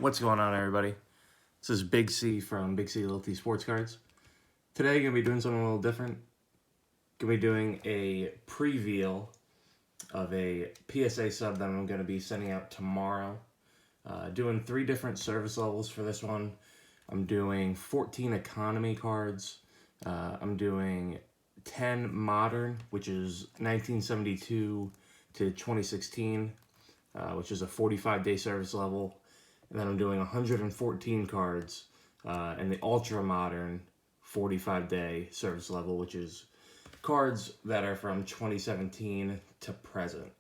What's going on, everybody? This is Big C from Big C Realty Sports Cards. Today, I'm going to be doing something a little different. Going to be doing a Preveal of a PSA sub that I'm going to be sending out tomorrow. Doing 3 different service levels for this one. I'm doing 14 economy cards. I'm doing 10 modern, which is 1972 to 2016, which is a 45-day service level. And then I'm doing 114 cards in the ultra modern 45-day service level, which is cards that are from 2017 to present.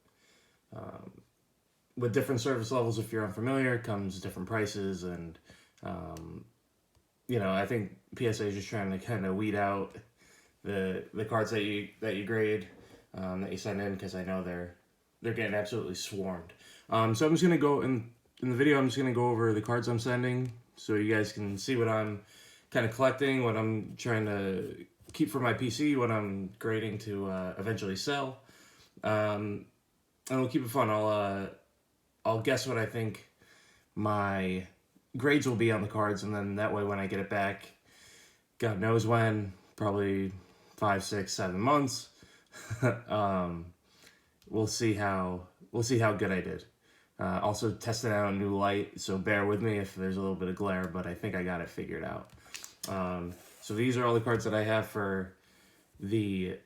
With different service levels, if you're unfamiliar, comes different prices, and I think PSA is just trying to kind of weed out the cards that you grade, that you send in, because I know they're getting absolutely swarmed. So I'm just gonna go in the video. I'm just gonna go over the cards I'm sending, so you guys can see what I'm kind of collecting, what I'm trying to keep for my PC, what I'm grading to eventually sell, and we'll keep it fun. I'll guess what I think my grades will be on the cards, and then that way when I get it back, God knows when, probably 5, 6, 7 months, we'll see how good I did. Also testing out a new light, so bear with me if there's a little bit of glare, but I think I got it figured out. So these are all the cards that I have for the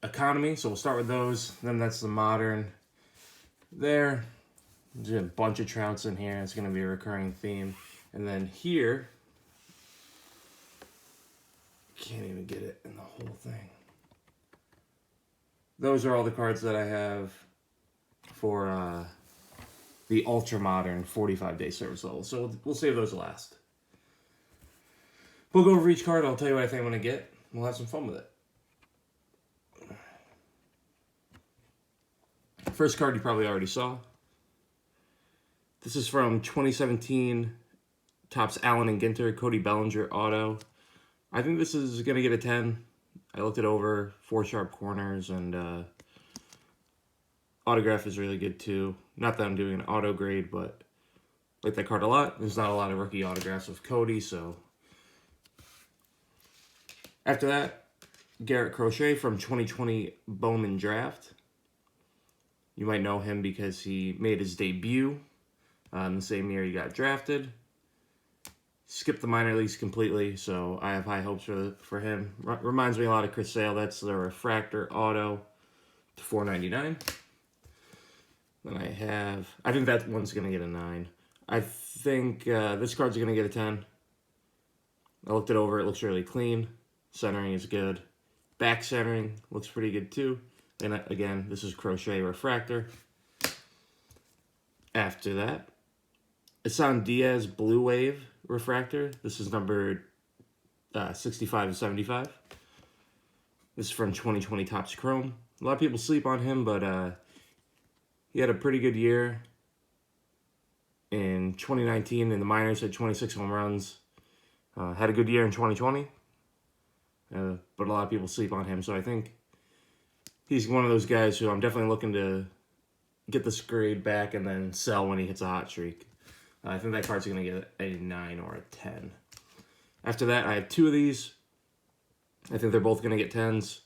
economy, so we'll start with those. Then that's the modern there. There's a bunch of Trouts in here. It's going to be a recurring theme. And then here, can't even get it in the whole thing. Those are all the cards that I have for the ultra modern 45-day service level. So we'll save those last. We'll go over each card. I'll tell you what I think I'm going to get. We'll have some fun with it. First card you probably already saw. This is from 2017 Topps Allen and Ginter Cody Bellinger auto. I think this is going to get a 10. I looked it over, 4 sharp corners, and autograph is really good too. Not that I'm doing an auto grade, but I like that card a lot. There's not a lot of rookie autographs with Cody, so. After that, Garrett Crochet from 2020 Bowman Draft. You might know him because he made his debut the same year he got drafted. Skipped the minor leagues completely, so I have high hopes for him. Reminds me a lot of Chris Sale. That's the refractor auto to $4.99. Then I think that one's going to get a 9. I think this card's going to get a 10. I looked it over. It looks really clean. Centering is good. Back centering looks pretty good too. And again, this is Crochet refractor. After that, Isan Diaz Blue Wave refractor. This is numbered 65 to 75. This is from 2020 Topps Chrome. A lot of people sleep on him, but he had a pretty good year in 2019 in the minors, had 26 home runs. Had a good year in 2020, but a lot of people sleep on him. So I think he's one of those guys who I'm definitely looking to get this grade back and then sell when he hits a hot streak. I think that card's going to get a 9 or a 10. After that, I have 2 of these. I think they're both going to get 10s.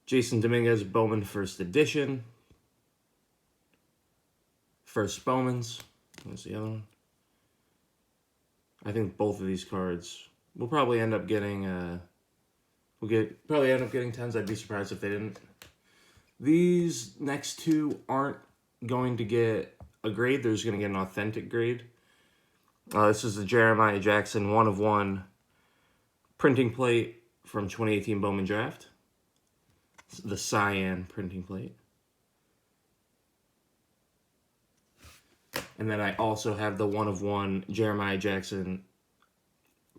Jason Dominguez Bowman First Edition. First Bowmans. What's the other one? I think both of these cards will probably end up getting probably end up getting 10s. I'd be surprised if they didn't. These next 2 aren't going to get a grade. They're just going to get an authentic grade. This is the Jeremiah Jackson 1/1 printing plate from 2018 Bowman Draft. The cyan printing plate. And then I also have the 1/1 Jeremiah Jackson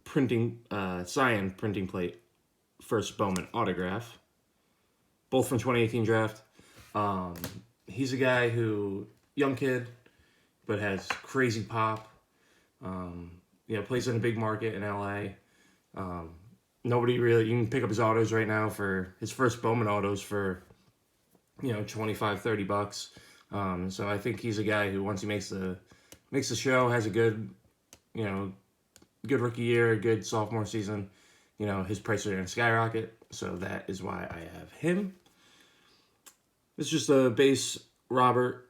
cyan printing plate first Bowman autograph. Both from 2018 draft. He's a guy who, young kid, but has crazy pop. Plays in a big market in LA. Nobody really, you can pick up his autos right now for his first Bowman autos for, $25, $30. So I think he's a guy who, once he makes the makes the show, has a good, you know, good rookie year, a good sophomore season. You know, his price is going to skyrocket, so that is why I have him. It's just a base Robert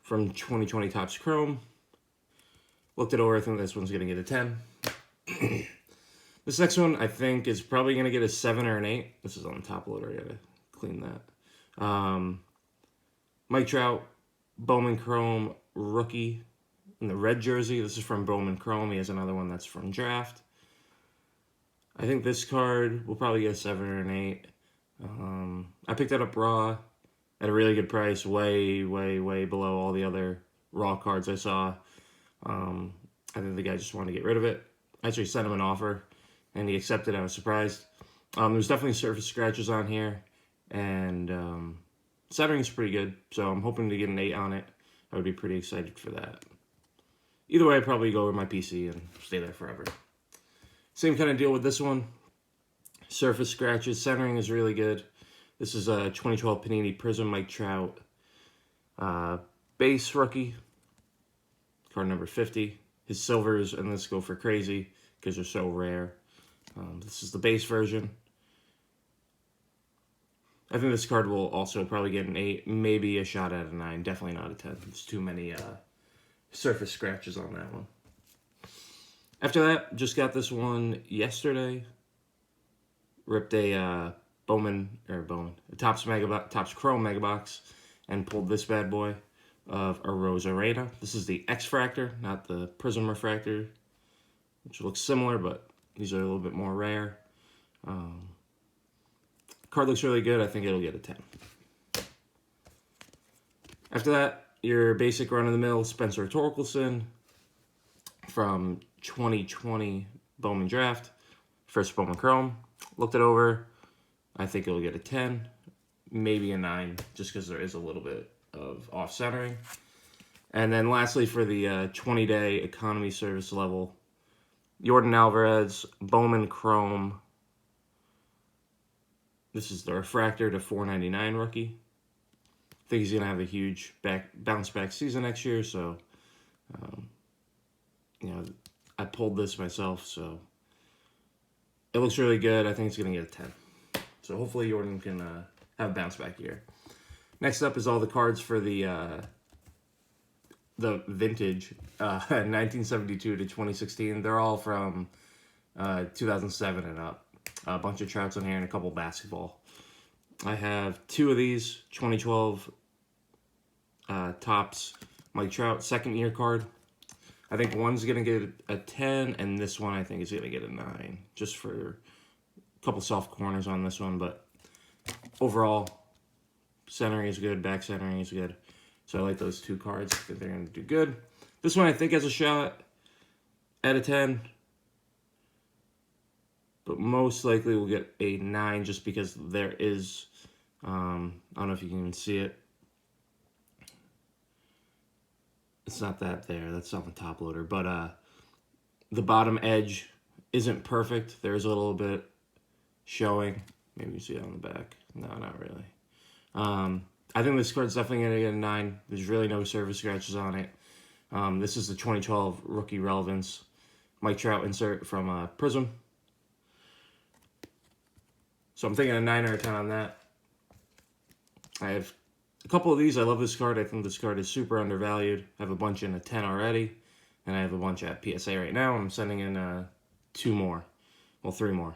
from 2020 Topps Chrome. Looked it over, I think this one's going to get a 10. This next one, I think, is probably going to get a 7 or an 8. This is on the top loader, I got to clean that. Mike Trout, Bowman Chrome rookie in the red jersey. This is from Bowman Chrome. He has another one that's from draft. I think this card will probably get a 7 or an 8. I picked that up raw at a really good price, way, way, way below all the other raw cards I saw. I think the guy just wanted to get rid of it. I actually sent him an offer, and he accepted. I was surprised. There's definitely surface scratches on here, and centering is pretty good, so I'm hoping to get an 8 on it. I would be pretty excited for that. Either way, I'd probably go with my PC and stay there forever. Same kind of deal with this one. Surface scratches. Centering is really good. This is a 2012 Panini Prism Mike Trout base rookie. Card number 50. His silvers and this go for crazy because they're so rare. This is the base version. I think this card will also probably get an 8, maybe a shot at a 9. Definitely not a 10. There's too many surface scratches on that one. After that, just got this one yesterday. Ripped a Topps Chrome Mega Box and pulled this bad boy of a Rosarena. This is the X-Fractor, not the Prism Refractor, which looks similar, but these are a little bit more rare. Card looks really good. I think it'll get a 10. After that, your basic run-of-the-mill Spencer Torkelson from 2020 Bowman Draft. First Bowman Chrome. Looked it over. I think it'll get a 10, maybe a 9, just because there is a little bit of off-centering. And then lastly, for the 20-day economy service level, Jordan Alvarez, Bowman Chrome. This is the refractor to 499 rookie. I think he's going to have a huge bounce-back season next year, so, you know, I pulled this myself, so it looks really good. I think it's going to get a 10. So hopefully Jordan can have a bounce-back year. Next up is all the cards for the vintage 1972 to 2016. They're all from 2007 and up. A bunch of Trouts in here and a couple basketball. I have 2 of these 2012 Topps Mike Trout second year card. I think one's going to get a 10, and this one I think is going to get a 9, just for a couple soft corners on this one. But overall, centering is good, back centering is good. So I like those 2 cards. I think they're going to do good. This one I think has a shot at a 10, but most likely we'll get a 9 just because there is, I don't know if you can even see it. It's not that there, that's on the top loader, but the bottom edge isn't perfect. There's a little bit showing. Maybe you see it on the back. No, not really. I think this card's definitely going to get a 9. There's really no surface scratches on it. This is the 2012 Rookie Relevance Mike Trout insert from Prism. So I'm thinking a 9 or a 10 on that. I have a couple of these. I love this card. I think this card is super undervalued. I have a bunch in a 10 already, and I have a bunch at PSA right now. I'm sending in 2 more. Well, 3 more.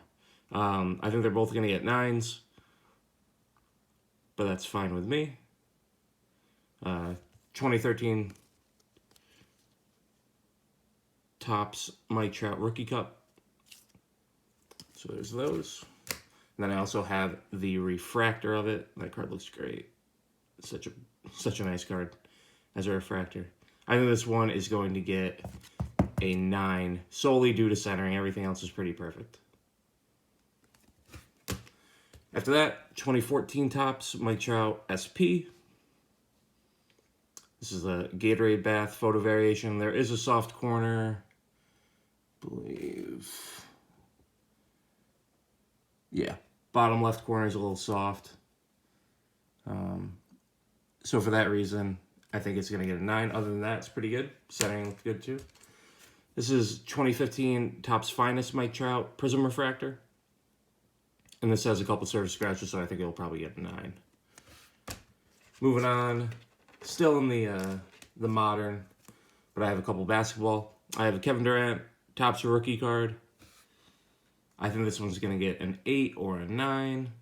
I think they're both going to get 9s, but that's fine with me. 2013 Topps Mike Trout Rookie Cup. So there's those. And then I also have the refractor of it. That card looks great. It's such a nice card as a refractor. I think this one is going to get a 9 solely due to centering. Everything else is pretty perfect. After that, 2014 Topps Mike Trout SP. This is a Gatorade Bath photo variation. There is a soft corner, I believe. Yeah, bottom left corner is a little soft. So for that reason, I think it's going to get a 9. Other than that, it's pretty good. Centering looks good too. This is 2015 Topps Finest Mike Trout Prism Refractor. And this has a couple surface scratches, so I think it'll probably get a 9. Moving on, still in the modern, but I have a couple basketball. I have a Kevin Durant Topps rookie card. I think this one's going to get an 8 or a 9,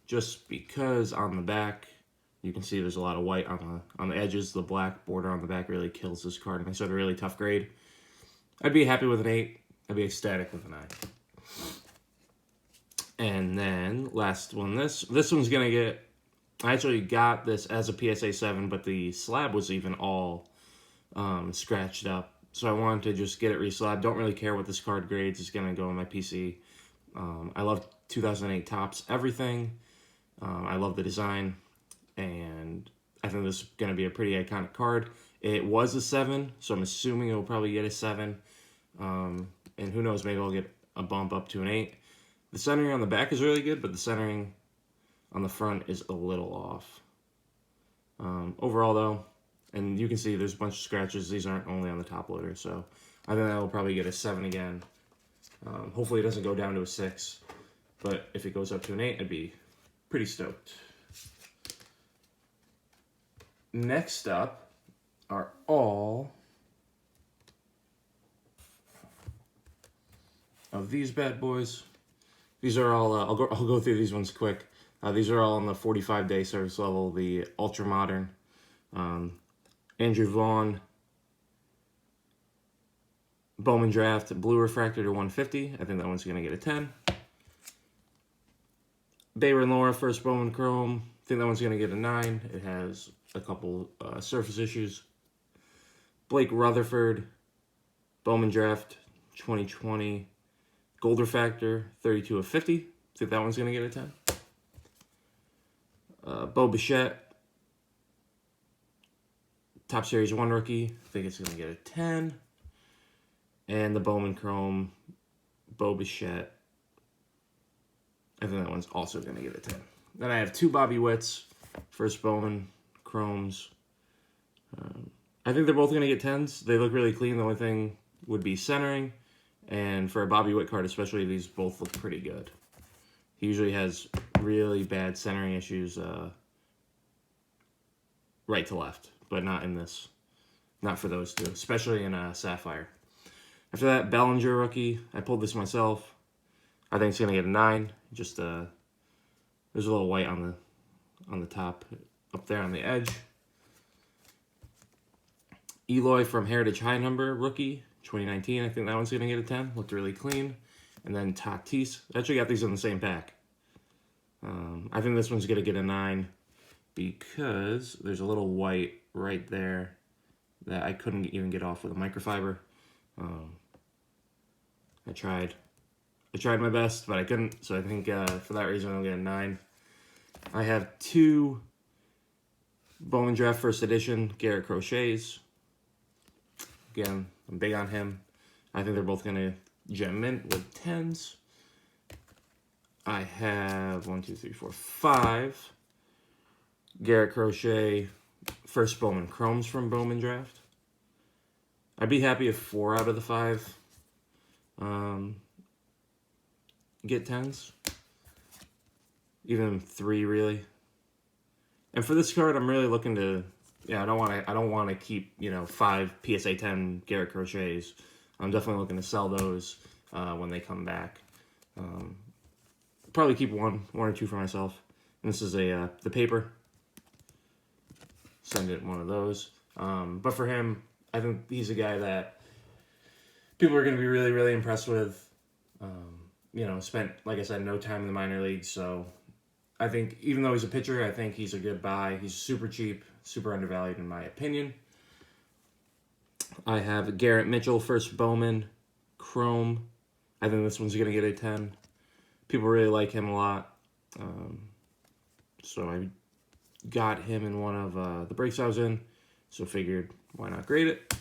just because on the back, you can see there's a lot of white on the edges. The black border on the back really kills this card. It makes it a really tough grade. I'd be happy with an 8. I'd be ecstatic with a 9. And then, last one, this one's going to get... I actually got this as a PSA 7, but the slab was even all scratched up. So I wanted to just get it reslabbed. Don't really care what this card grades. It's going to go on my PC. I love 2008 Topps everything. I love the design. And I think this is going to be a pretty iconic card. It was a 7, so I'm assuming it will probably get a 7. And who knows, maybe I'll get a bump up to an 8. The centering on the back is really good, but the centering on the front is a little off. Overall, though, and you can see there's a bunch of scratches. These aren't only on the top loader, so I think that will probably get a 7 again. Hopefully it doesn't go down to a 6, but if it goes up to an 8, I'd be pretty stoked. Next up are all of these bad boys. These are all, I'll go through these ones quick. These are all on the 45-day service level, the ultra modern. Andrew Vaughn, Bowman Draft, Blue Refractor to 150. I think that one's going to get a 10. Bayer and Laura, first Bowman Chrome. I think that one's going to get a 9. It has a couple surface issues. Blake Rutherford, Bowman Draft, 2020. Gold Refractor, 32 of 50. I think that one's going to get a 10. Bo Bichette, Top Series 1 rookie. I think it's going to get a 10. And the Bowman Chrome, Bo Bichette. I think that one's also going to get a 10. Then I have 2 Bobby Witts, first Bowman Chromes. I think they're both going to get 10s. They look really clean. The only thing would be centering. And for a Bobby Witt card especially, these both look pretty good. He usually has really bad centering issues right to left, but not in this. Not for those two, especially in Sapphire. After that, Bellinger rookie. I pulled this myself. I think it's going to get a 9. Just there's a little white on the top, up there on the edge. Eloy from Heritage High Number rookie, 2019. I think that one's going to get a 10. Looked really clean. And then Tatis. I actually got these in the same pack. I think this one's going to get a 9 because there's a little white right there that I couldn't even get off with a microfiber. I tried my best, but I couldn't. So I think for that reason, I'll get a 9. I have 2 Bowman Draft First Edition Garrett Crochets. Again, I'm big on him. I think they're both going to gem mint with 10s. I have 5 Garrett Crochet First Bowman Chromes from Bowman Draft. I'd be happy if 4 out of the 5 get 10s. Even 3 really. And for this card, I'm really looking to, I don't want to keep 5 PSA 10 Garrett Crochets. I'm definitely looking to sell those when they come back. Probably keep one or 2 for myself. And this is the paper. Send it one of those. But for him, I think he's a guy that people are going to be really, really impressed with. Spent, like I said, no time in the minor leagues. So I think even though he's a pitcher, I think he's a good buy. He's super cheap, super undervalued in my opinion. I have Garrett Mitchell, first Bowman Chrome. I think this one's going to get a 10. People really like him a lot. So I got him in one of the breaks I was in. So figured, why not grade it?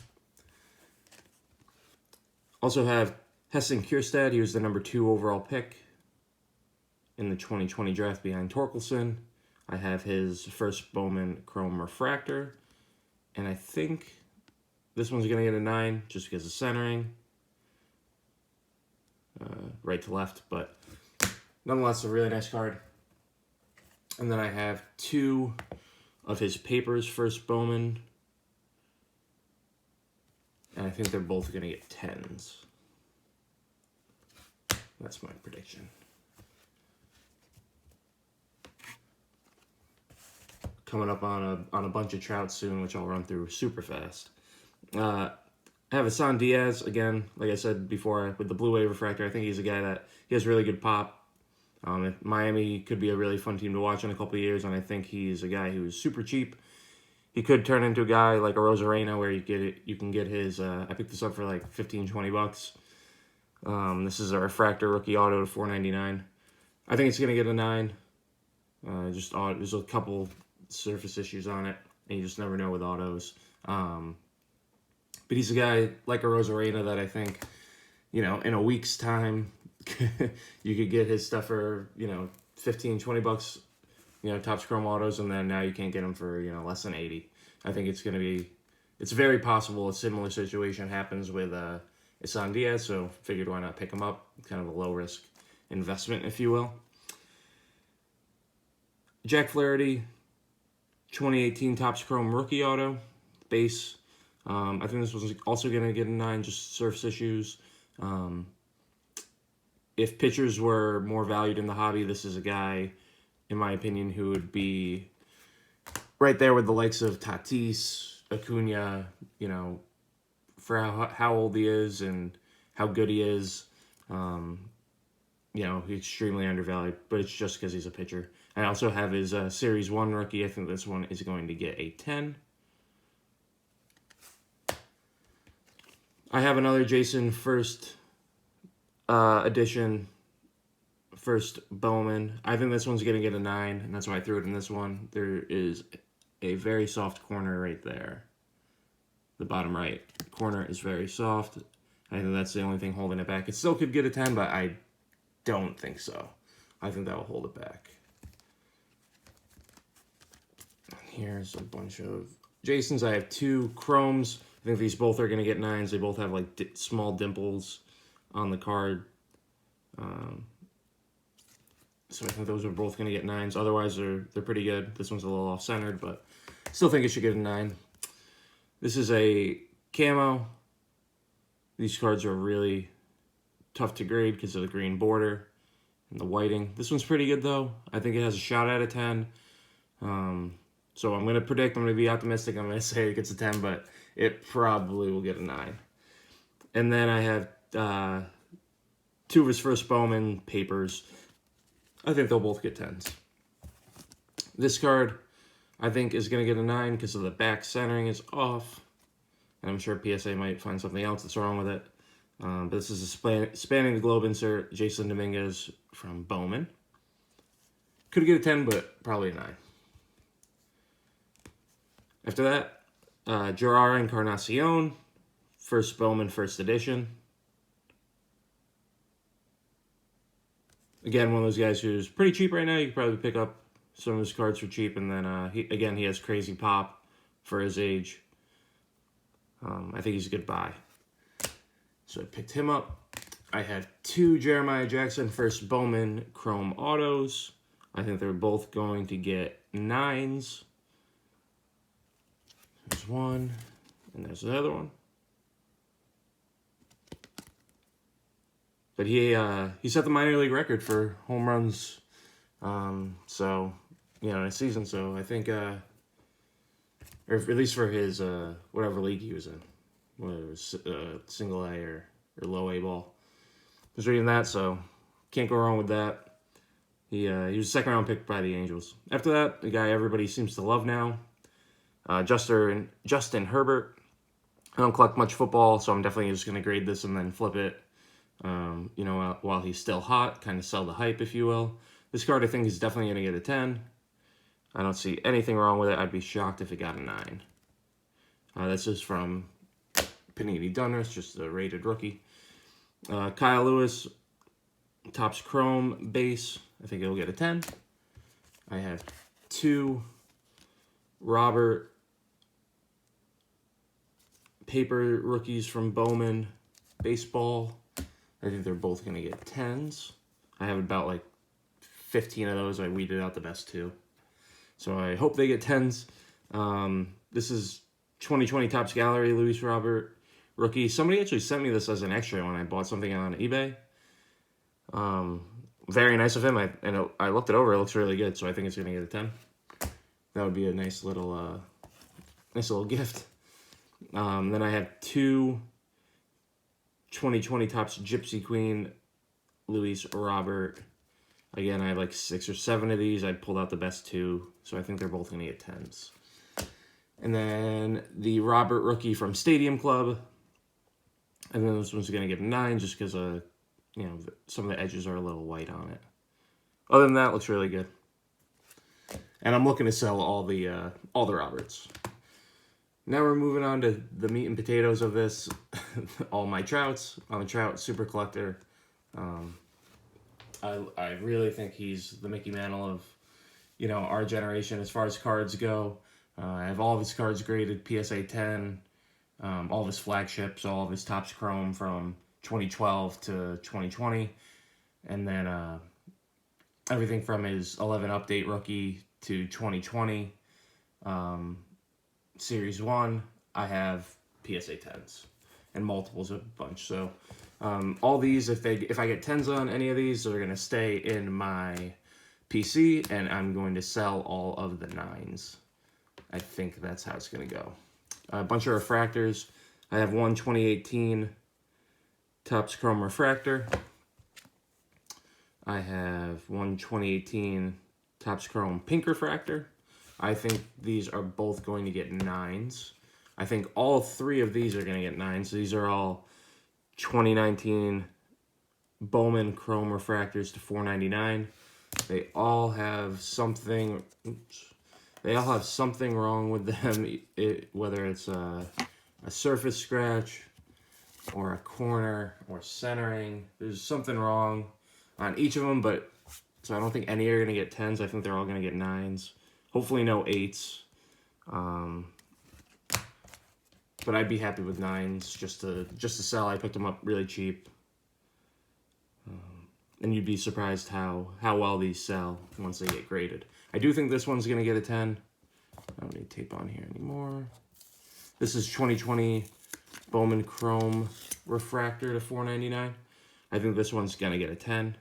Also have Heston Kjerstad. He was the number 2 overall pick in the 2020 draft behind Torkelson. I have his first Bowman Chrome Refractor. And I think this one's going to get a 9 just because of centering. Right to left, but nonetheless, a really nice card. And then I have 2 of his papers, first Bowman. And I think they're both going to get 10s. That's my prediction. Coming up on a bunch of Trouts soon, which I'll run through super fast. I have Hassan Diaz, again, like I said before, with the Blue Wave Refractor. I think he's a guy that he has really good pop. Miami could be a really fun team to watch in a couple of years, and I think he's a guy who's super cheap. He could turn into a guy like a Rosarena where you can get his, I picked this up for like 15, 20 bucks. This is a refractor rookie auto to $4.99. I think it's going to get a 9. There's a couple surface issues on it, and you just never know with autos. But he's a guy like a Rosarena that I think, in a week's time, you could get his stuff for, 15, 20 bucks, Topps Chrome autos, and then now you can't get them for, less than 80. I think it's very possible a similar situation happens with Hassan Diaz, so figured why not pick him up. Kind of a low-risk investment, if you will. Jack Flaherty, 2018 Topps Chrome rookie auto, base. I think this was also going to get a 9, just surface issues. If pitchers were more valued in the hobby, this is a guy, in my opinion, who would be right there with the likes of Tatis, Acuna, for how old he is and how good he is. He's extremely undervalued, but it's just because he's a pitcher. I also have his Series 1 rookie. I think this one is going to get a 10. I have another Jason first edition, first Bowman. I think this one's going to get a 9, and that's why I threw it in this one. There is a very soft corner right there. The bottom right corner is very soft. I think that's the only thing holding it back. It still could get a 10, but I don't think so. I think that will hold it back. Here's a bunch of Jasons. I have 2 Chromes. I think these both are going to get 9s. They both have like small dimples on the card. So I think those are both going to get 9s. Otherwise, they're pretty good. This one's a little off-centered, but still think it should get a 9. This is a camo. These cards are really tough to grade because of the green border and the whiting. This one's pretty good, though. I think it has a shot at a 10. So I'm going to predict, I'm going to be optimistic. I'm going to say it gets a 10, but it probably will get a 9. And then I have 2 of his first Bowman papers. I think they'll both get 10s. This card, I think, is going to get a 9 because of the back centering is off. And I'm sure PSA might find something else that's wrong with it. But this is a spanning the globe insert, Jason Dominguez from Bowman. Could get a 10, but probably a 9. After that, Gerard Encarnacion, first Bowman, first edition. Again, one of those guys who's pretty cheap right now. You could probably pick up some of his cards for cheap, and then he has crazy pop for his age. I think he's a good buy. So I picked him up. I had 2 Jeremiah Jackson first Bowman Chrome autos. I think they're both going to get 9s. There's one, and there's the other one. But he set the minor league record for home runs, in a season. So I think, or at least for his whatever league he was in, whether it was single A or low A ball. I was reading that, so can't go wrong with that. He was a second-round pick by the Angels. After that, the guy everybody seems to love now, Justin Herbert. I don't collect much football, so I'm definitely just going to grade this and then flip it. While he's still hot, kind of sell the hype, if you will. This card, I think, is definitely going to get a 10. I don't see anything wrong with it. I'd be shocked if it got a 9. This is from Panini Donruss, just a rated rookie. Kyle Lewis, Topps Chrome base. I think it'll get a 10. I have 2 Robert paper rookies from Bowman Baseball. I think they're both going to get 10s. I have about like 15 of those. I weeded out the best 2. So I hope they get 10s. This is 2020 Topps Gallery, Luis Robert rookie. Somebody actually sent me this as an extra when I bought something on eBay. Very nice of him. I looked it over. It looks really good, so I think it's going to get a 10. That would be a nice little gift. Then I have 2 2020 Topps Gypsy Queen, Luis Robert. Again, I have like 6 or 7 of these. I pulled out the best 2, so I think they're both going to get 10s. And then the Robert rookie from Stadium Club. And then this one's going to get a 9 just because, some of the edges are a little white on it. Other than that, it looks really good. And I'm looking to sell all the Roberts. Now we're moving on to the meat and potatoes of this. All my Trouts. I'm a Trout super collector. I really think he's the Mickey Mantle of, our generation as far as cards go. I have all of his cards graded PSA 10, all of his flagships, all of his Topps Chrome from 2012 to 2020, and then everything from his 11 update rookie to 2020 Series 1. I have PSA 10s and multiples a bunch. So all these, if I get 10s on any of these, they're going to stay in my PC, and I'm going to sell all of the 9s. I think that's how it's going to go. A bunch of refractors. I have one 2018 Topps Chrome refractor. I have one 2018 Topps Chrome pink refractor. I think these are both going to get 9s. I think all 3 of these are going to get 9s. So these are all 2019 Bowman Chrome refractors to $4.99. They all have something. They all have something wrong with them, whether it's a surface scratch or a corner or centering. There's something wrong on each of them, so I don't think any are going to get 10s. I think they're all going to get 9s. Hopefully no 8s. But I'd be happy with 9s just to sell. I picked them up really cheap. And you'd be surprised how well these sell once they get graded. I do think this one's going to get a 10. I don't need tape on here anymore. This is 2020 Bowman Chrome refractor to $4.99. I think this one's going to get a 10.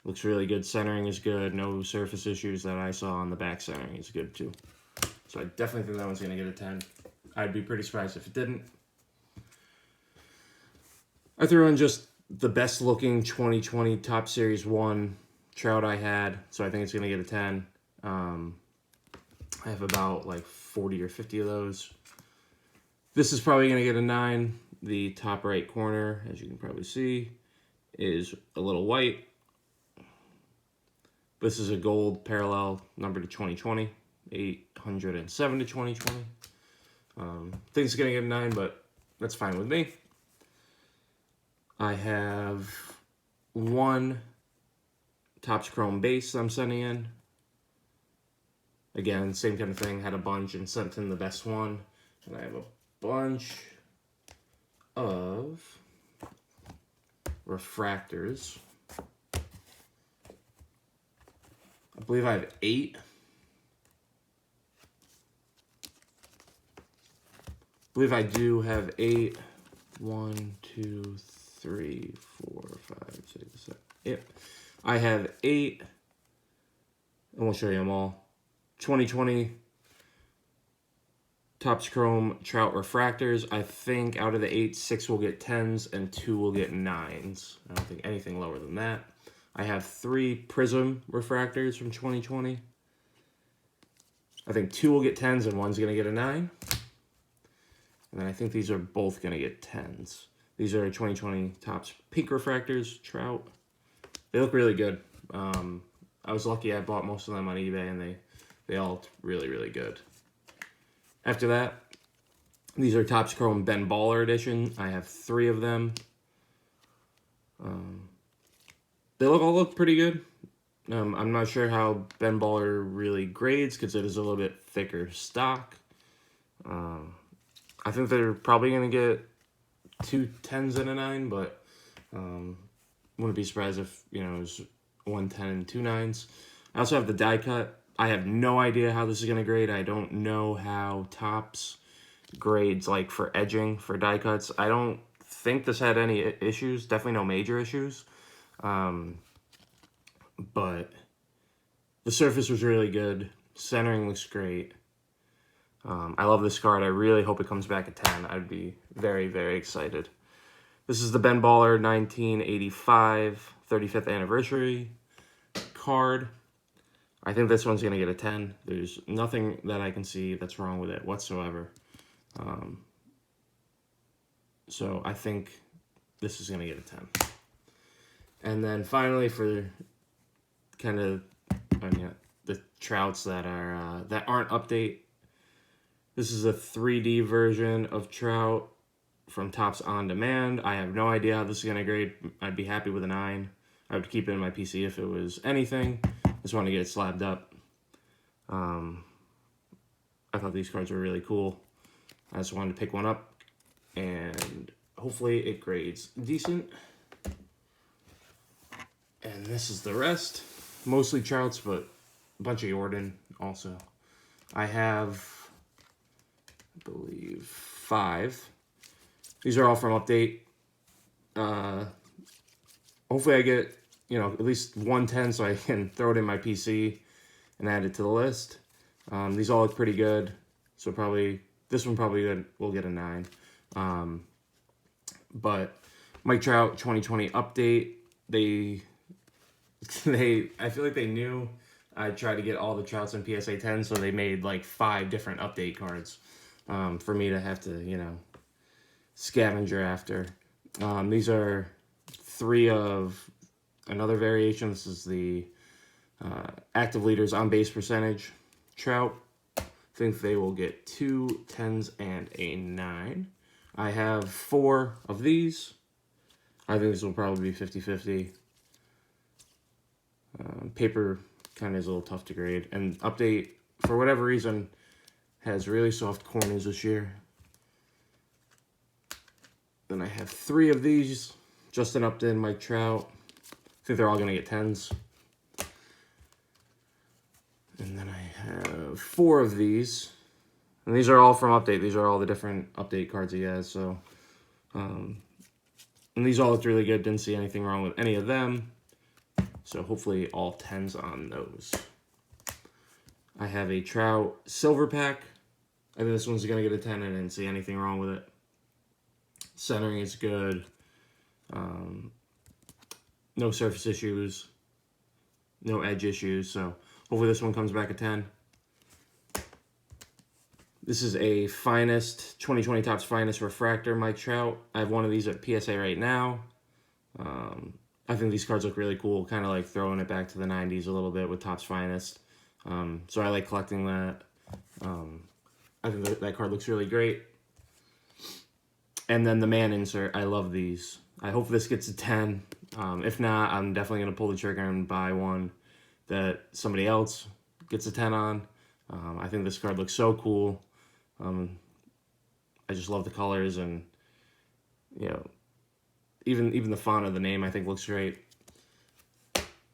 Looks really good. Centering is good. No surface issues that I saw on the back. Centering is good too. So I definitely think that one's going to get a 10. I'd be pretty surprised if it didn't. I threw in just the best looking 2020 Topps Series 1 Trout I had, so I think it's going to get a 10. I have about like 40 or 50 of those. This is probably going to get a 9. The top right corner, as you can probably see, is a little white. This is a gold parallel number to 2020, 807 to 2020. Think it's going to get a 9, but that's fine with me. I have one Topps Chrome base I'm sending in. Again, same kind of thing. Had a bunch and sent in the best one. And I have a bunch of refractors. I believe I have 8. I believe I do have 8. 1, 2, 3, 4, 5, 6, 7. Yep. I have 8. And we'll show you them all. 2020 Topps Chrome Trout refractors. I think out of the 8, 6 will get 10s and 2 will get 9s. I don't think anything lower than that. I have 3 Prism refractors from 2020. I think 2 will get 10s and 1's going to get a 9. And then I think these are both going to get 10s. These are 2020 Topps pink refractors, Trout. They look really good. I was lucky I bought most of them on eBay, and they all looked really, really good. After that, these are Topps Chrome Ben Baller Edition. I have 3 of them. They all look pretty good. I'm not sure how Ben Baller really grades because it is a little bit thicker stock. I think they're probably going to get 2 10s and a 9, but wouldn't be surprised if, you know, it was 1 10 and 2 9s. I also have the die cut. I have no idea how this is going to grade. I don't know how Topps grades like for edging for die cuts. I don't think this had any issues. Definitely no major issues. But the surface was really good. Centering looks great. I love this card. I really hope it comes back at 10. I'd be very, very excited. This is the Ben Baller 1985 35th anniversary card. I think this one's going to get a 10. There's nothing that I can see that's wrong with it whatsoever. So I think this is going to get a 10. And then finally, for kind of the Trouts that aren't update, this is a 3D version of Trout from Topps On Demand. I have no idea how this is going to grade. I'd be happy with a 9. I would keep it in my PC if it was anything. Just want to get it slabbed up. I thought these cards were really cool. I just wanted to pick one up, and hopefully it grades decent. And this is the rest. Mostly Trouts, but a bunch of Jordan also. I have, I believe, 5. These are all from Update. Hopefully I get, you know, at least 110 so I can throw it in my PC and add it to the list. These all look pretty good. So probably, this one probably will get a 9. But Mike Trout 2020 Update, I feel like they knew I'd try to get all the Trouts in PSA 10, so they made like 5 different update cards for me to have to, you know, scavenger after. These are 3 of another variation. This is the active leaders on base percentage Trout. I think they will get 2 10s and a 9. I have 4 of these. I think this will probably be 50-50. Paper kind of is a little tough to grade. And Update, for whatever reason, has really soft corners this year. Then I have 3 of these. Justin Upton, Mike Trout. I think they're all going to get 10s. And then I have 4 of these. And these are all from Update. These are all the different Update cards he has. So, and these all looked really good. Didn't see anything wrong with any of them. So hopefully all 10s on those. I have a Trout Silver Pack. I think this one's going to get a 10. I didn't see anything wrong with it. Centering is good. No surface issues. No edge issues. So hopefully this one comes back a 10. This is a Finest, 2020 Topps Finest Refractor Mike Trout. I have one of these at PSA right now. I think these cards look really cool, kind of like throwing it back to the 90s a little bit with Topps Finest. So I like collecting that. I think that card looks really great. And then the man insert, I love these. I hope this gets a 10. If not, I'm definitely going to pull the trigger and buy one that somebody else gets a 10 on. I think this card looks so cool. I just love the colors, and you know, even the font of the name I think looks great.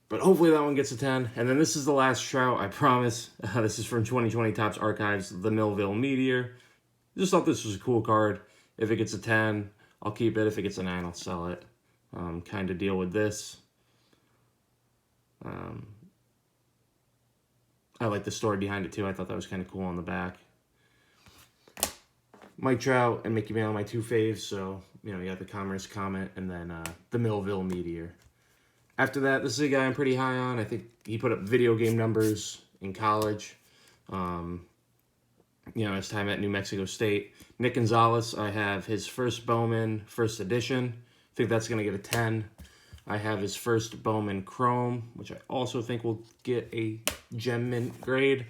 But hopefully that one gets a 10. And then this is the last Trout, I promise. This is from 2020 Topps Archives, the Millville Meteor. Just thought this was a cool card. If it gets a 10, I'll keep it. If it gets a 9, I'll sell it. Kind of deal with this. I like the story behind it too. I thought that was kind of cool on the back. Mike Trout and Mickey Mantle, my 2 faves. So, you know, you got the Commerce Comet and then the Millville Meteor. After that, this is a guy I'm pretty high on. I think he put up video game numbers in college. You know, his time at New Mexico State. Nick Gonzalez, I have his first Bowman, first edition. I think that's going to get a 10. I have his first Bowman Chrome, which I also think will get a gem mint grade.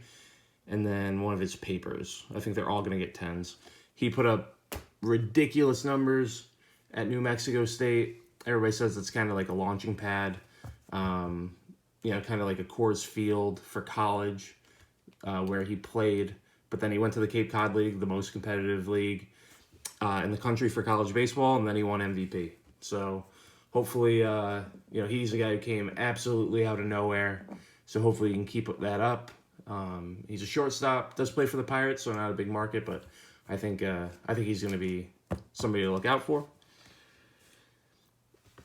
And then one of his papers. I think they're all going to get 10s. He put up ridiculous numbers at New Mexico State. Everybody says it's kind of like a launching pad. You know, kind of like a Coors Field for college where he played. But then he went to the Cape Cod League, the most competitive league. in the country for college baseball, and then he won MVP. So hopefully, he's a guy who came absolutely out of nowhere. So hopefully he can keep that up. He's a shortstop, does play for the Pirates, so not a big market, but I think he's going to be somebody to look out for.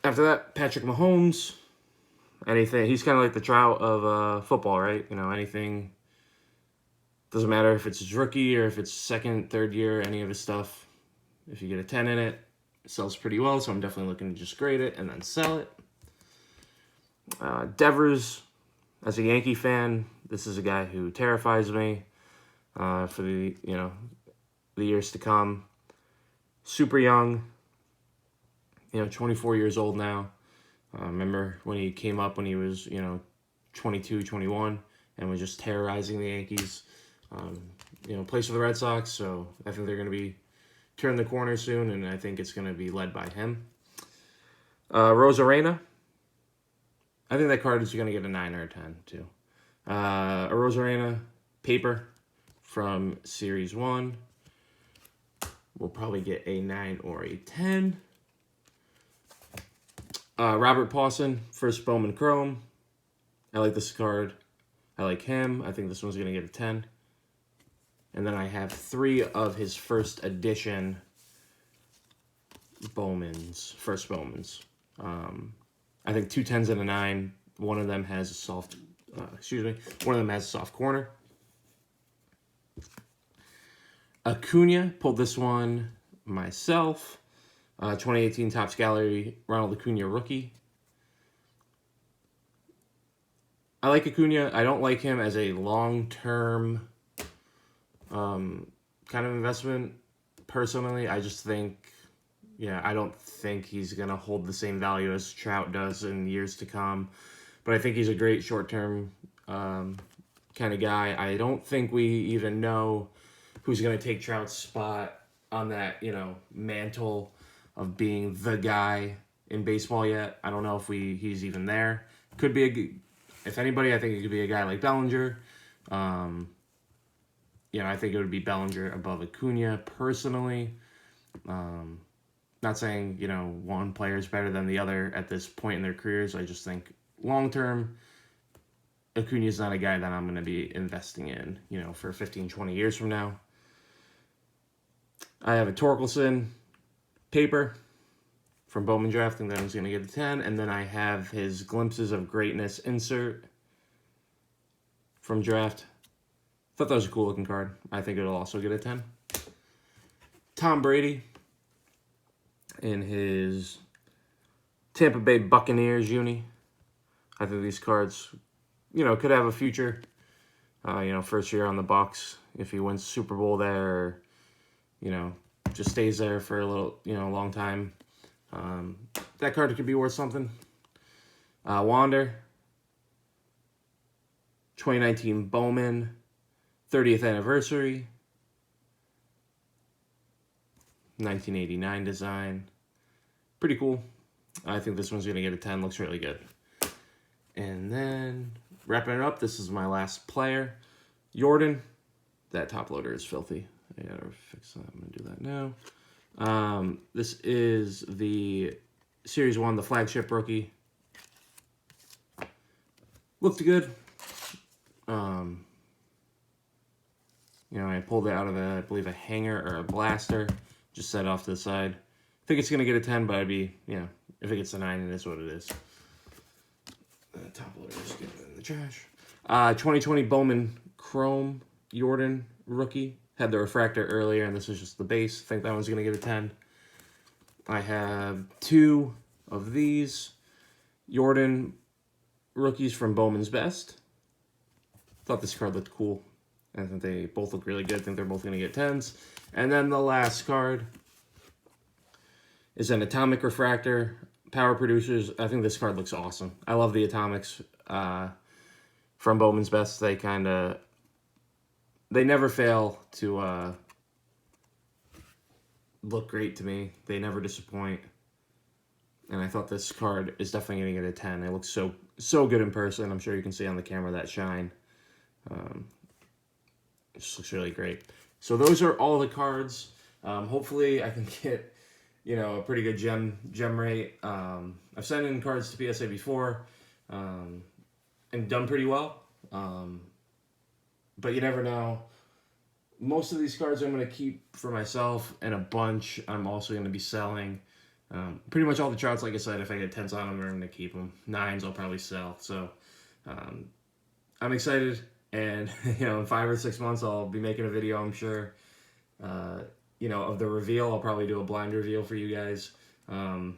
After that, Patrick Mahomes. Anything, he's kind of like the Trout of football, right? Anything. Doesn't matter if it's his rookie or if it's second, third year, any of his stuff. If you get a 10 in it, it sells pretty well, so I'm definitely looking to just grade it and then sell it. Devers, as a Yankee fan, this is a guy who terrifies me for the years to come. Super young, 24 years old now. Remember when he came up when he was, 22, 21, and was just terrorizing the Yankees. Plays for the Red Sox, so I think they're going to be turning the corner soon, and I think it's going to be led by him. Rosarena. I think that card is going to get a 9 or a 10, too. A Rosarena paper from Series 1 will probably get a 9 or a 10. Robert Pawson, first Bowman Chrome. I like this card. I like him. I think this one's going to get a 10. And then I have 3 of his first edition first Bowmans. I think 2 10s and a 9. One of them has a soft, one of them has a soft corner. Acuna, pulled this one myself. 2018 Topps Gallery, Ronald Acuna rookie. I like Acuna. I don't like him as a long-term kind of investment, personally. I just think, I don't think he's going to hold the same value as Trout does in years to come. But I think he's a great short-term kind of guy. I don't think we even know who's going to take Trout's spot on that, mantle of being the guy in baseball yet. I don't know if he's even there. Could be if anybody, I think it could be a guy like Bellinger. I think it would be Bellinger above Acuna personally. Not saying, one player is better than the other at this point in their careers. I just think long term, Acuna is not a guy that I'm going to be investing in, for 15, 20 years from now. I have a Torkelson paper from Bowman Drafting that I was going to get a 10. And then I have his Glimpses of Greatness insert from Draft. Thought that was a cool looking card. I think it'll also get a 10. Tom Brady in his Tampa Bay Buccaneers uni. I think these cards, could have a future. First year on the Bucs. If he wins Super Bowl there, or, just stays there for a little, long time. That card could be worth something. Wander. 2019 Bowman. 30th anniversary. 1989 design. Pretty cool. I think this one's going to get a 10. Looks really good. And then, wrapping it up, this is my last player. Jordan. That top loader is filthy. I gotta fix that. I'm going to do that now. This is the Series 1, the flagship rookie. Looked good. I pulled it out of I believe a hanger or a blaster. Just set it off to the side. I think it's going to get a 10, but I'd be, if it gets a 9, it is what it is. The top loader is getting in the trash. 2020 Bowman Chrome Jordan rookie. Had the refractor earlier, and this is just the base. I think that one's going to get a 10. I have 2 of these Jordan rookies from Bowman's Best. Thought this card looked cool. I think they both look really good. I think they're both going to get 10s. And then the last card is an Atomic Refractor, Power Producers. I think this card looks awesome. I love the Atomics from Bowman's Best. They never fail to look great to me. They never disappoint. And I thought this card is definitely going to get a 10. It looks so good in person. I'm sure you can see on the camera that shine. It just looks really great. So those are all the cards. Hopefully I can get, a pretty good gem rate. I've sent in cards to PSA before, and done pretty well. But you never know. Most of these cards I'm going to keep for myself, and a bunch I'm also going to be selling. Pretty much all the charts, like I said, if I get 10s on them, I'm going to keep them. 9s I'll probably sell. So I'm excited, and in 5 or 6 months I'll be making a video, I'm sure. Of the reveal. I'll probably do a blind reveal for you guys, and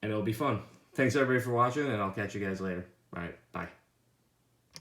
it'll be fun. Thanks everybody for watching, and I'll catch you guys later. All right, bye.